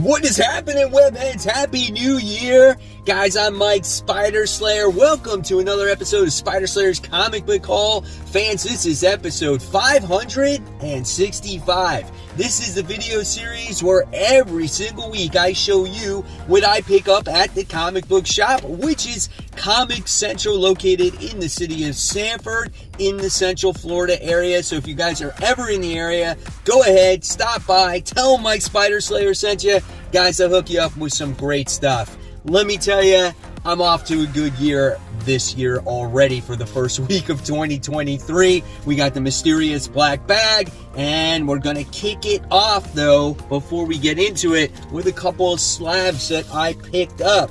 What is happening, webheads? Happy New Year! Guys, I'm Mike Spider Slayer. Welcome to another episode of Spider Slayer's Comic Book Haul. Fans, this is episode 565. This is the video series where every single week I show you what I pick up at the comic book shop, which is Comic Central, located in the city of Sanford in the Central Florida area. So if you guys are ever in the area, go ahead, stop by, tell Mike Spider Slayer sent you. Guys, I'll hook you up with some great stuff. Let me tell you, I'm off to a good year this year already for the first week of 2023. We got the mysterious black bag, and we're going to kick it off, though, before we get into it, with a couple of slabs that I picked up.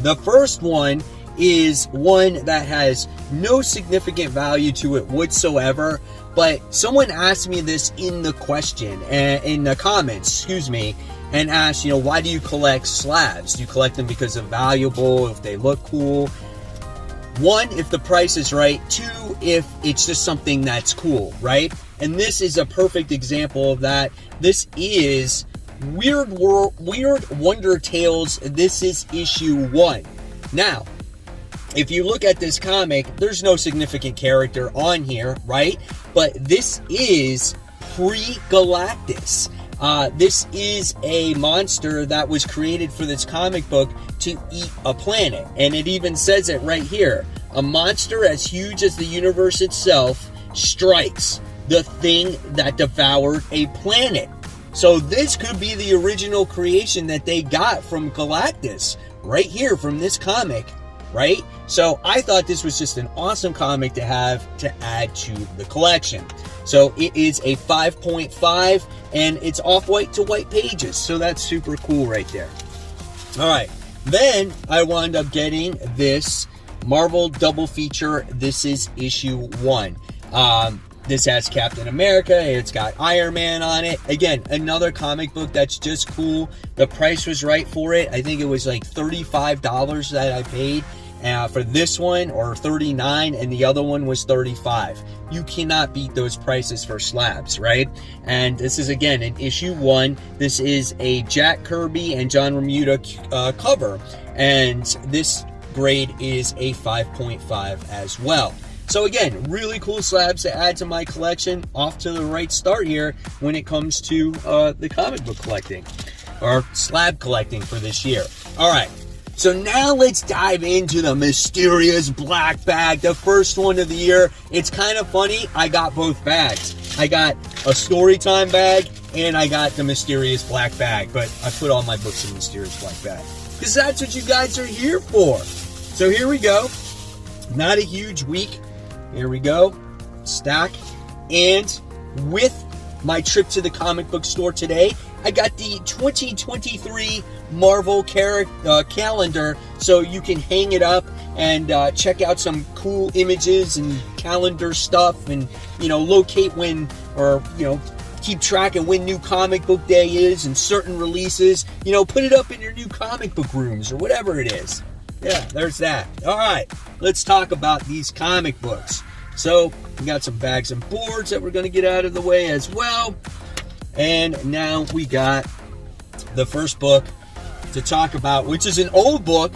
The first one is one that has no significant value to it whatsoever, but someone asked me this in the comments, and asked, why do you collect slabs? Do you collect them because they're valuable, if they look cool? One, if the price is right. Two, if it's just something that's cool, right? And this is a perfect example of that. This is Weird Wonder Tales. This is issue 1. Now, if you look at this comic, there's no significant character on here, right? But this is pre-Galactus. This is a monster that was created for this comic book to eat a planet. And it even says it right here. A monster as huge as the universe itself strikes the thing that devoured a planet. So this could be the original creation that they got from Galactus right here from this comic, right? So I thought this was just an awesome comic to have to add to the collection. So it is a 5.5 and it's off-white to white pages. So that's super cool right there. All right. Then I wound up getting this Marvel double feature. This is issue 1. This has Captain America. It's got Iron Man on it. Again, another comic book that's just cool. The price was right for it. I think it was like $35 that I paid for this one, or $39, and the other one was $35. You cannot beat those prices for slabs, right? And this is, again, in issue 1. This is a Jack Kirby and John Romita cover, and this grade is a 5.5 as well. So again, really cool slabs to add to my collection. Off to the right start here when it comes to the comic book collecting, or slab collecting for this year. All right. So now let's dive into the mysterious black bag, the first one of the year. It's kind of funny, I got both bags. I got a Storytime bag, and I got the mysterious black bag, but I put all my books in the mysterious black bag, because that's what you guys are here for. So here we go. Not a huge week. Here we go. Stack. And with my trip to the comic book store today, I got the 2023 Marvel calendar, so you can hang it up and check out some cool images and calendar stuff, and locate when, or keep track of when new comic book day is and certain releases. Put it up in your new comic book rooms or whatever it is. Yeah, there's that. All right, let's talk about these comic books. So we got some bags and boards that we're going to get out of the way as well. And now we got the first book to talk about, which is an old book,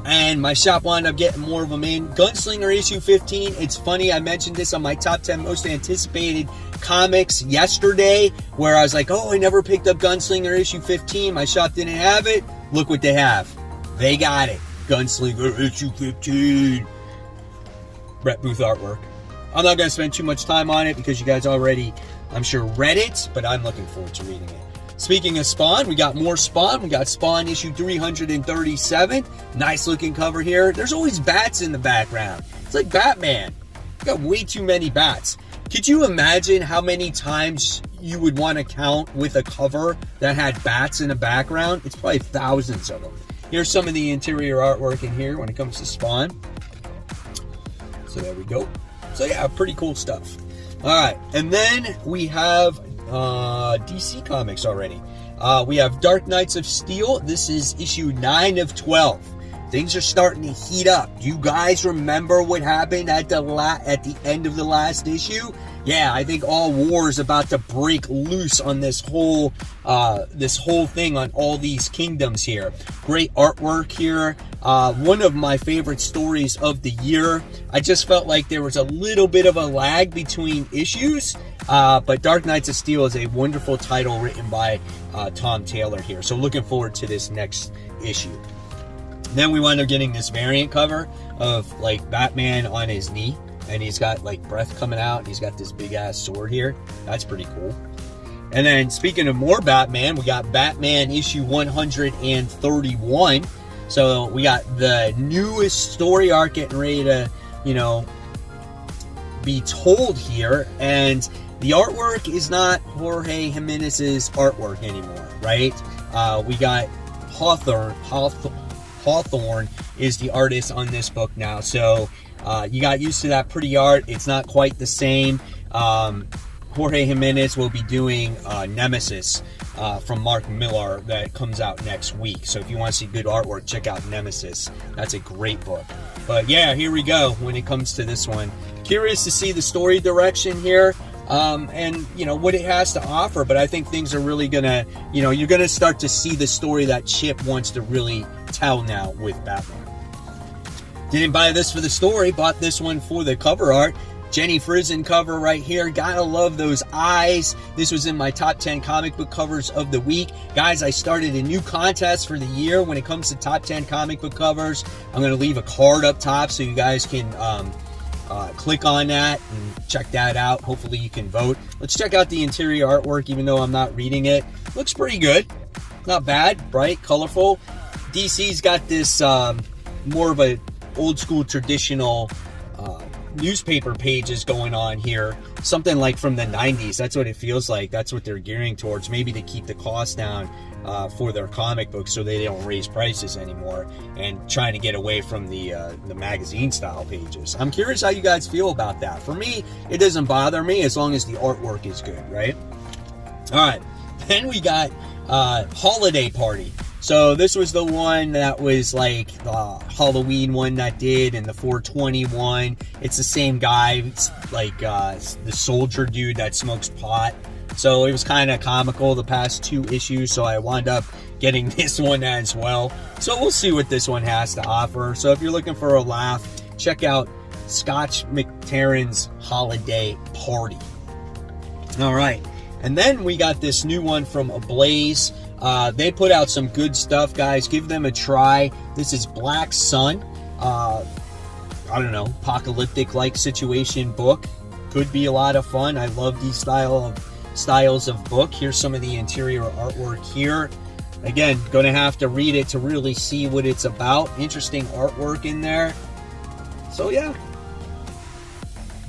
and my shop wound up getting more of them in. Gunslinger issue 15. It's funny, I mentioned this on my top 10 most anticipated comics yesterday, where I was like, oh, I never picked up Gunslinger issue 15. My shop didn't have it. Look what they have. They got it. Gunslinger issue 15. Brett Booth artwork. I'm not going to spend too much time on it because you guys already, I'm sure, read it, but I'm looking forward to reading it. Speaking of Spawn, we got more Spawn. We got Spawn issue 337. Nice looking cover here. There's always bats in the background. It's like Batman. We got way too many bats. Could you imagine how many times you would want to count with a cover that had bats in the background? It's probably thousands of them. Here's some of the interior artwork in here when it comes to Spawn. So there we go. So yeah, pretty cool stuff. All right, and then we have DC Comics already. We have Dark Knights of Steel. This is issue 9 of 12. Things are starting to heat up. Do you guys remember what happened at the end of the last issue? yeah, I think all war is about to break loose on this whole thing, on all these kingdoms here. Great artwork here. One of my favorite stories of the year. I just felt like there was a little bit of a lag between issues, but Dark Knights of Steel is a wonderful title written by Tom Taylor here. So looking forward to this next issue. Then we wind up getting this variant cover of like Batman on his knee, and he's got like breath coming out, and he's got this big ass sword here. That's pretty cool. And then speaking of more Batman, we got Batman issue 131. So we got the newest story arc getting ready to, you know, be told here. And the artwork is not Jorge Jimenez's artwork anymore, right? We got Hawthorne is the artist on this book now. So you got used to that pretty art. It's not quite the same. Jorge Jimenez will be doing Nemesis from Mark Millar that comes out next week. So if you want to see good artwork, check out Nemesis. That's a great book. But yeah, here we go when it comes to this one. Curious to see the story direction here. And you know what it has to offer, but I think things are really gonna, you know, you're gonna start to see the story that Chip wants to really tell now with Batman. Didn't buy this for the story, bought this one for the cover art. Jenny Frison cover right here. Gotta love those eyes. This was in my top 10 comic book covers of the week. Guys, I started a new contest for the year when it comes to top 10 comic book covers. I'm gonna leave a card up top so you guys can click on that and check that out. Hopefully you can vote. Let's check out the interior artwork, even though I'm not reading it. Looks pretty good. Not bad. Bright, colorful. DC's got this more of a old school traditional newspaper pages going on here. Something like from the 90s. That's what it feels like. That's what they're gearing towards. Maybe to keep the cost down for their comic books so they don't raise prices anymore, and trying to get away from the magazine style pages. I'm curious how you guys feel about that. For me, it doesn't bother me as long as the artwork is good, right? All right, then we got Holiday Party. So this was the one that was like the Halloween one that did, and the 420 one. It's the same guy. It's like the soldier dude that smokes pot. So it was kind of comical the past 2 issues, so I wound up getting this one as well. So we'll see what this one has to offer. So if you're looking for a laugh, check out Scotch McTarren's Holiday Party. All right, and then we got this new one from Ablaze. They put out some good stuff, guys. Give them a try. This is Black Sun. I don't know, apocalyptic-like situation book. Could be a lot of fun. I love these styles of book. Here's some of the interior artwork here. Again, going to have to read it to really see what it's about. Interesting artwork in there. So yeah,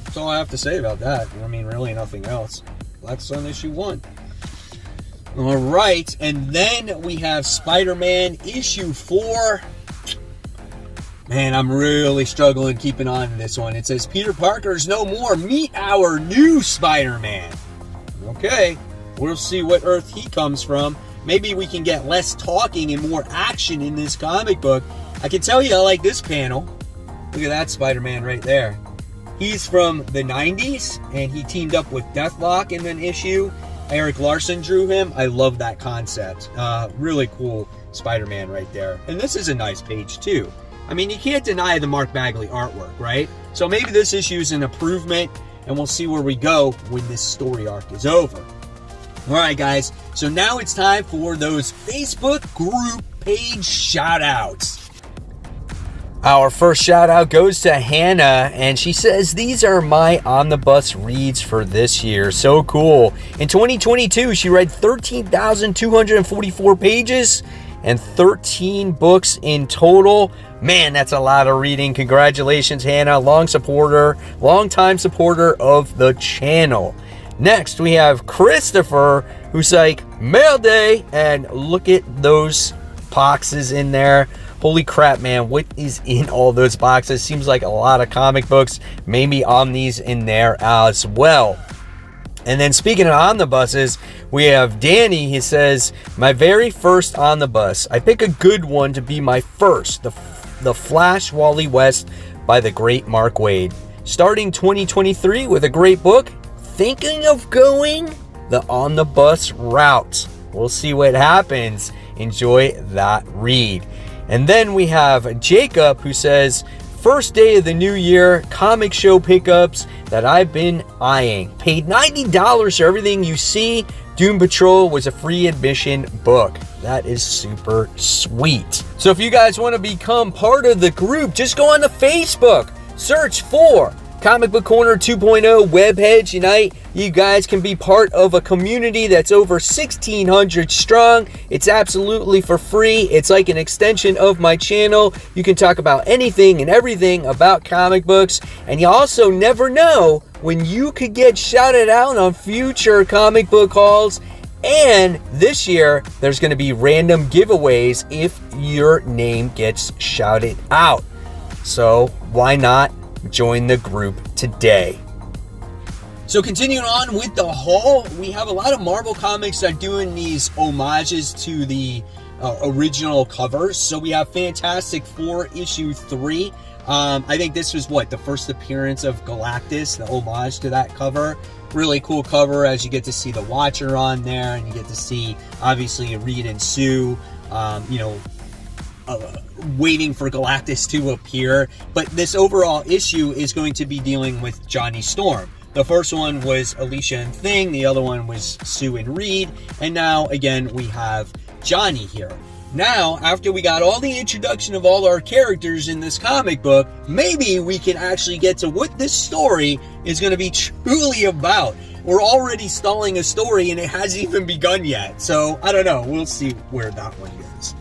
that's all I have to say about that. I mean, really nothing else. Black Sun issue 1. All right, and then we have Spider-Man issue 4. Man, I'm really struggling keeping on to this one. It says, Peter Parker's no more. Meet our new Spider-Man. Okay, we'll see what Earth he comes from. Maybe we can get less talking and more action in this comic book. I can tell you I like this panel. Look at that Spider-Man right there. He's from the 90s, and he teamed up with Deathlock in an issue. Eric Larson drew him. I love that concept. Really cool Spider-Man right there. And this is a nice page too. I mean, you can't deny the Mark Bagley artwork, right? So maybe this issue is an improvement, and we'll see where we go when this story arc is over. All right, guys. So now it's time for those Facebook group page shout-outs. Our first shout out goes to Hannah, and she says, these are my omnibus reads for this year. So cool. In 2022, she read 13,244 pages and 13 books in total. Man, that's a lot of reading. Congratulations, Hannah. Long-time supporter of the channel. Next, we have Christopher, who's like, mail day, and look at those boxes in there. Holy crap, man, what is in all those boxes? Seems like a lot of comic books, maybe omnis in there as well. And then speaking of omnibuses, we have Danny. He says, my very first omnibus. I pick a good one to be my first. The Flash Wally West by the great Mark Waid. Starting 2023 with a great book. thinking of going the omnibus route. We'll see what happens. Enjoy that read. And then we have Jacob, who says, first day of the new year, comic show pickups that I've been eyeing. Paid $90 for everything you see. Doom Patrol was a free admission book. That is super sweet. So if you guys want to become part of the group, just go on to Facebook. Search for Comic Book Corner 2.0 Webheads Unite. You guys can be part of a community that's over 1,600 strong. It's absolutely for free. It's like an extension of my channel. You can talk about anything and everything about comic books. And you also never know when you could get shouted out on future comic book hauls. And this year, there's going to be random giveaways if your name gets shouted out. So why not join the group today? So continuing on with the haul, we have a lot of Marvel comics that are doing these homages to the original covers. So we have Fantastic Four issue 3. I think this was the first appearance of Galactus, the homage to that cover. Really cool cover, as you get to see the Watcher on there, and you get to see obviously Reed and Sue, waiting for Galactus to appear. But this overall issue is going to be dealing with Johnny Storm. The first one was Alicia and Thing, the other one was Sue and Reed, and now again we have Johnny here. Now, after we got all the introduction of all our characters in this comic book, maybe we can actually get to what this story is going to be truly about. We're already stalling a story and it hasn't even begun yet. So, I don't know. We'll see where that one goes.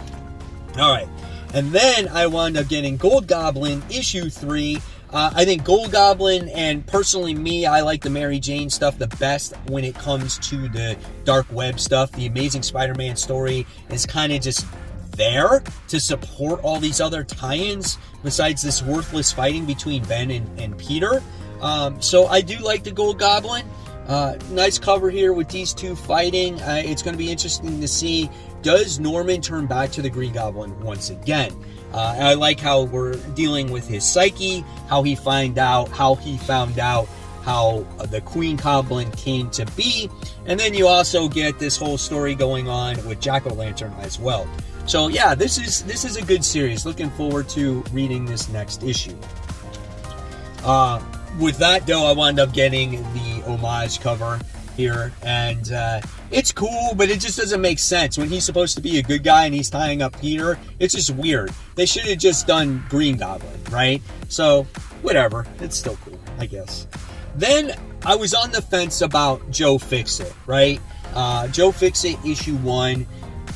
Alright. And then I wound up getting Gold Goblin issue 3. I think Gold Goblin, and personally me, I like the Mary Jane stuff the best when it comes to the dark web stuff. The Amazing Spider-Man story is kind of just there to support all these other tie-ins besides this worthless fighting between Ben and Peter. So I do like the Gold Goblin. Nice cover here with these two fighting. It's going to be interesting to see, does Norman turn back to the Green Goblin once again? I like how we're dealing with his psyche, how he found out how the Queen Goblin came to be, and then you also get this whole story going on with Jack-O-Lantern as well. So yeah, this is a good series. Looking forward to reading this next issue. With that though, I wound up getting the homage cover here, and it's cool, but it just doesn't make sense. When he's supposed to be a good guy and he's tying up Peter, it's just weird. They should have just done Green Goblin, right? So whatever, it's still cool, I guess. Then I was on the fence about Joe Fixit, right? Joe Fixit issue 1,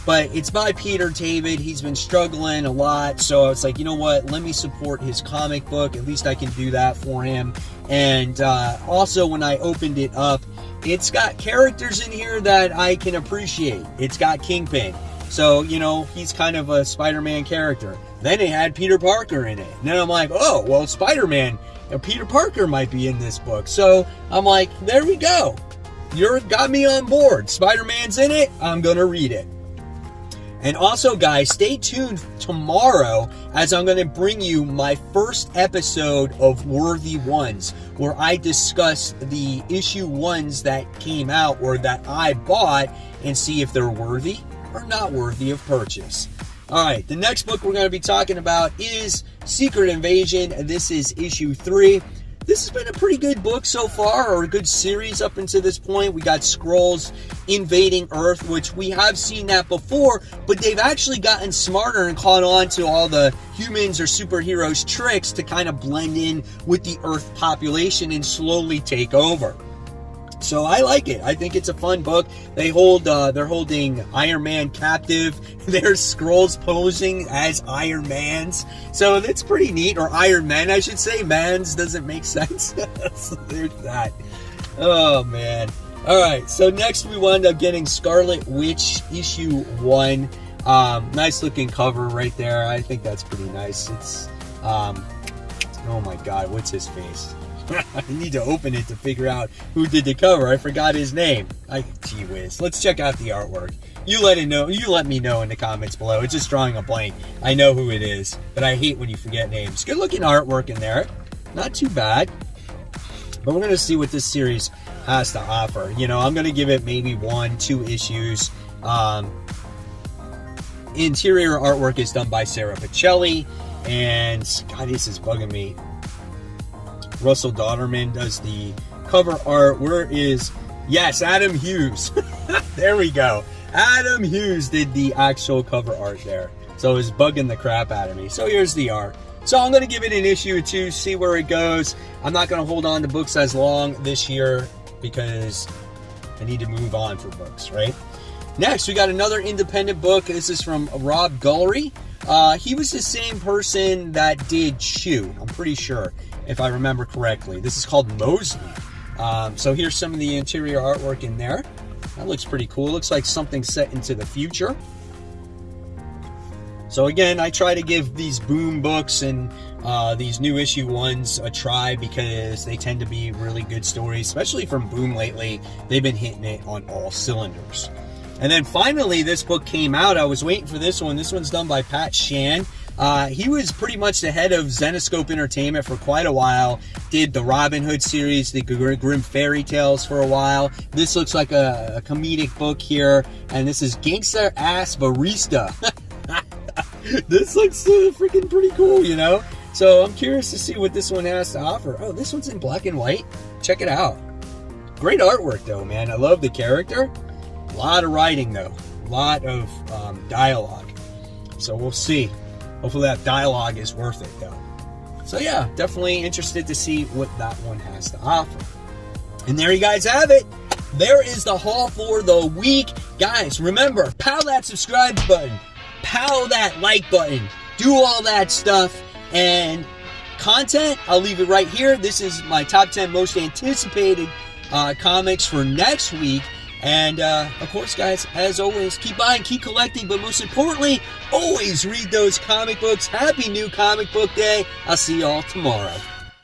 but it's by Peter David. He's been struggling a lot, so I was like, you know what, let me support his comic book. At least I can do that for him. And also, when I opened it up, it's got characters in here that I can appreciate. It's got Kingpin, so he's kind of a Spider-Man character. Then it had Peter Parker in it, and then I'm like, oh well, Spider-Man and Peter Parker might be in this book. So I'm like, there we go, you got me on board. Spider-Man's in it, I'm gonna read it. And also, guys, stay tuned tomorrow as I'm going to bring you my first episode of Worthy Ones, where I discuss the issue 1s that came out or that I bought and see if they're worthy or not worthy of purchase. Alright, the next book we're going to be talking about is Secret Invasion. This is issue 3. This has been a pretty good book so far, or a good series up until this point. We got Skrulls invading Earth, which we have seen that before, but they've actually gotten smarter and caught on to all the humans or superheroes' tricks to kind of blend in with the Earth population and slowly take over. So I like it. I think it's a fun book. They're holding Iron Man captive. There's Skrulls posing as Iron Mans. So that's pretty neat. Or Iron Men, I should say. Mans doesn't make sense. So there's that. Oh, man. Alright, so next we wound up getting Scarlet Witch issue 1. Nice looking cover right there. I think that's pretty nice. It's, oh my god, what's his face? I need to open it to figure out who did the cover. I forgot his name. Gee whiz. Let's check out the artwork. You let me know in the comments below. It's just drawing a blank. I know who it is, but I hate when you forget names. Good looking artwork in there. Not too bad. But we're going to see what this series has to offer. You know, I'm going to give it maybe 1-2 issues. Interior artwork is done by Sarah Pacelli, and God, this is bugging me. Russell Dauterman does the cover art. Yes, Adam Hughes. There we go. Adam Hughes did the actual cover art there. So it was bugging the crap out of me. So here's the art. So I'm going to give it an issue or two, see where it goes. I'm not going to hold on to books as long this year because I need to move on for books, right? Next, we got another independent book. This is from Rob Guillory. He was the same person that did Chew, I'm pretty sure, if I remember correctly. This is called Mosley. So here's some of the interior artwork in there. That looks pretty cool. Looks like something set into the future. So again, I try to give these Boom books and these new issue ones a try because they tend to be really good stories, especially from Boom lately. They've been hitting it on all cylinders. And then finally, this book came out. I was waiting for this one. This one's done by Pat Shan. He was pretty much the head of Zenescope Entertainment for quite a while. Did the Robin Hood series, the Grimm Fairy Tales for a while. This looks like a comedic book here. And this is Gangsta Ass Barista. This looks freaking pretty cool, you know? So I'm curious to see what this one has to offer. Oh, this one's in black and white. Check it out. Great artwork, though, man. I love the character. A lot of writing, though. A lot of dialogue. So we'll see. Hopefully that dialogue is worth it, though. So yeah, definitely interested to see what that one has to offer. And there you guys have it. There is the haul for the week. Guys, remember, pow that subscribe button. Pow that like button. Do all that stuff. And content, I'll leave it right here. This is my top 10 most anticipated comics for next week. And, of course, guys, as always, keep buying, keep collecting, but most importantly, always read those comic books. Happy New Comic Book Day. I'll see y'all tomorrow.